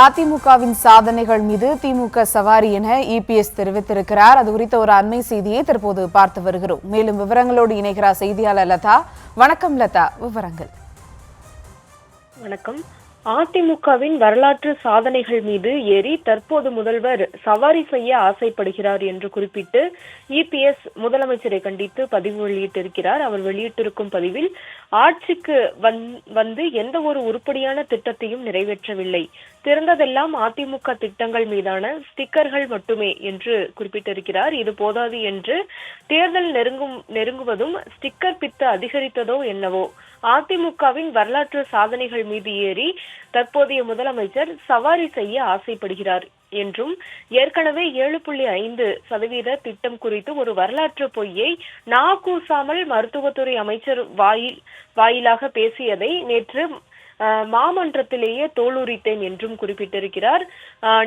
அதிமுகவின் சாதனைகள் மீது திமுக சவாரி என இபிஎஸ் தெரிவித்திருக்கிறார். அது குறித்த ஒரு அண்மை செய்தியை தற்போது பார்த்து வருகிறோம். மேலும் விவரங்களோடு இணைகிறார் செய்தியாளர் லதா. வணக்கம் லதா, விவரங்கள். வணக்கம். அதிமுகவின் வரலாற்று சாதனைகள் மீது ஏறி தற்போது முதல்வர் சவாரி செய்ய ஆசைப்படுகிறார் என்று குறிப்பிட்டு இபிஎஸ் முதலமைச்சரை கண்டித்து பதிவு வெளியிட்டிருக்கிறார். அவர் வெளியிட்டிருக்கும் பதிவில், ஆட்சிக்கு வந்து எந்த ஒரு உருப்படியான திட்டத்தையும் நிறைவேற்றவில்லை, திறந்ததெல்லாம் அதிமுக திட்டங்கள் மீதான ஸ்டிக்கர்கள் மட்டுமே என்று குறிப்பிட்டிருக்கிறார். இது போதாது என்று தேர்தல் நெருங்குவதும் ஸ்டிக்கர் பித்து அதிகரித்ததோ என்னவோ, அதிமுகவின் வரலாற்று சாதனைகள் மீது ஏறி தற்போதைய முதலமைச்சர் சவாரி செய்ய ஆசைப்படுகிறார் என்றும், ஏற்கனவே 7.5% திட்டம் குறித்து ஒரு வரலாற்று பொய்யை கூசாமல் மருத்துவத்துறை அமைச்சர் வாயிலாக பேசியதை நேற்று மாமன்றத்திலேயே தோலுரித்தேன் என்றும் குறிப்பிட்டிருக்கிறார்.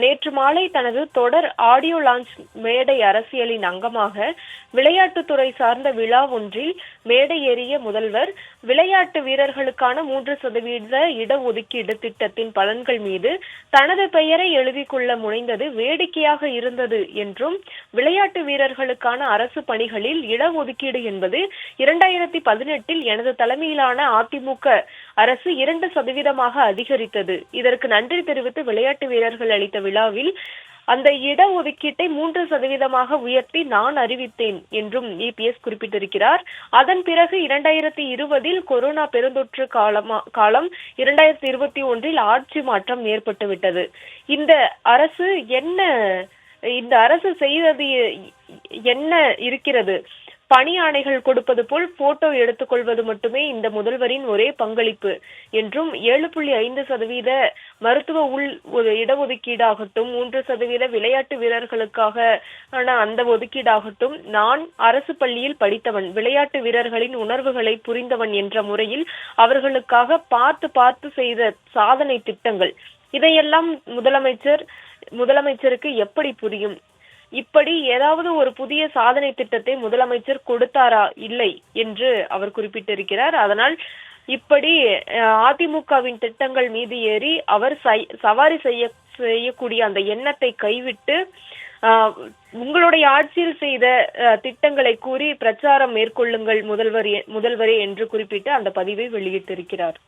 நேற்று மாலை தனது தொடர் ஆடியோ லான்ச் மேடை அரசியலின் அங்கமாக விளையாட்டுத்துறை சார்ந்த விழா ஒன்றில் மேடை ஏறிய முதல்வர், விளையாட்டு வீரர்களுக்கான 3% இடஒதுக்கீடு திட்டத்தின் பலன்கள் மீது தனது பெயரை எழுதிக் கொள்ள முனைந்தது வேடிக்கையாக இருந்தது என்றும், விளையாட்டு வீரர்களுக்கான அரசு பணிகளில் இடஒதுக்கீடு என்பது 2018 எனது தலைமையிலான அதிமுக அரசு 2% அதிகரித்தது. இதற்கு நன்றி தெரிவித்து விளையாட்டு வீரர்கள் அளித்த விழாவில் அந்த இடஒதுக்கீட்டை 3% உயர்த்தி நான் அறிவித்தேன் என்றும் இபிஎஸ் குறிப்பிட்டிருக்கிறார். அதன் பிறகு 2020 கொரோனா பெருந்தொற்று காலம் 2021 ஆட்சி மாற்றம் ஏற்பட்டுவிட்டது. இந்த அரசு செய்தது என்ன இருக்கிறது? பணி ஆணைகள் கொடுப்பது போல் போட்டோ எடுத்துக்கொள்வது மட்டுமே இந்த முதல்வரின் ஒரே பங்களிப்பு என்றும், 7.5% மருத்துவ இடஒதுக்கீடாகட்டும், 3% விளையாட்டு வீரர்களுக்காக அந்த ஒதுக்கீடாகட்டும், நான் அரசு பள்ளியில் படித்தவன், விளையாட்டு வீரர்களின் உணர்வுகளை புரிந்தவன் என்ற முறையில் அவர்களுக்காக பார்த்து செய்த சாதனை திட்டங்கள், இதையெல்லாம் முதலமைச்சருக்கு எப்படி புரியும்? இப்படி ஏதாவது ஒரு புதிய சாதனை திட்டத்தை முதலமைச்சர் கொடுத்தாரா? இல்லை என்று அவர் குறிப்பிட்டிருக்கிறார். அதனால் இப்படி அதிமுகவின் திட்டங்கள் மீது ஏறி அவர் சவாரி செய்யக்கூடிய அந்த எண்ணத்தை கைவிட்டு, உங்களுடைய ஆட்சியில் செய்த திட்டங்களை கூறி பிரச்சாரம் மேற்கொள்ளுங்கள் முதல்வரே என்று குறிப்பிட்டு அந்த பதிவை வெளியிட்டிருக்கிறார்.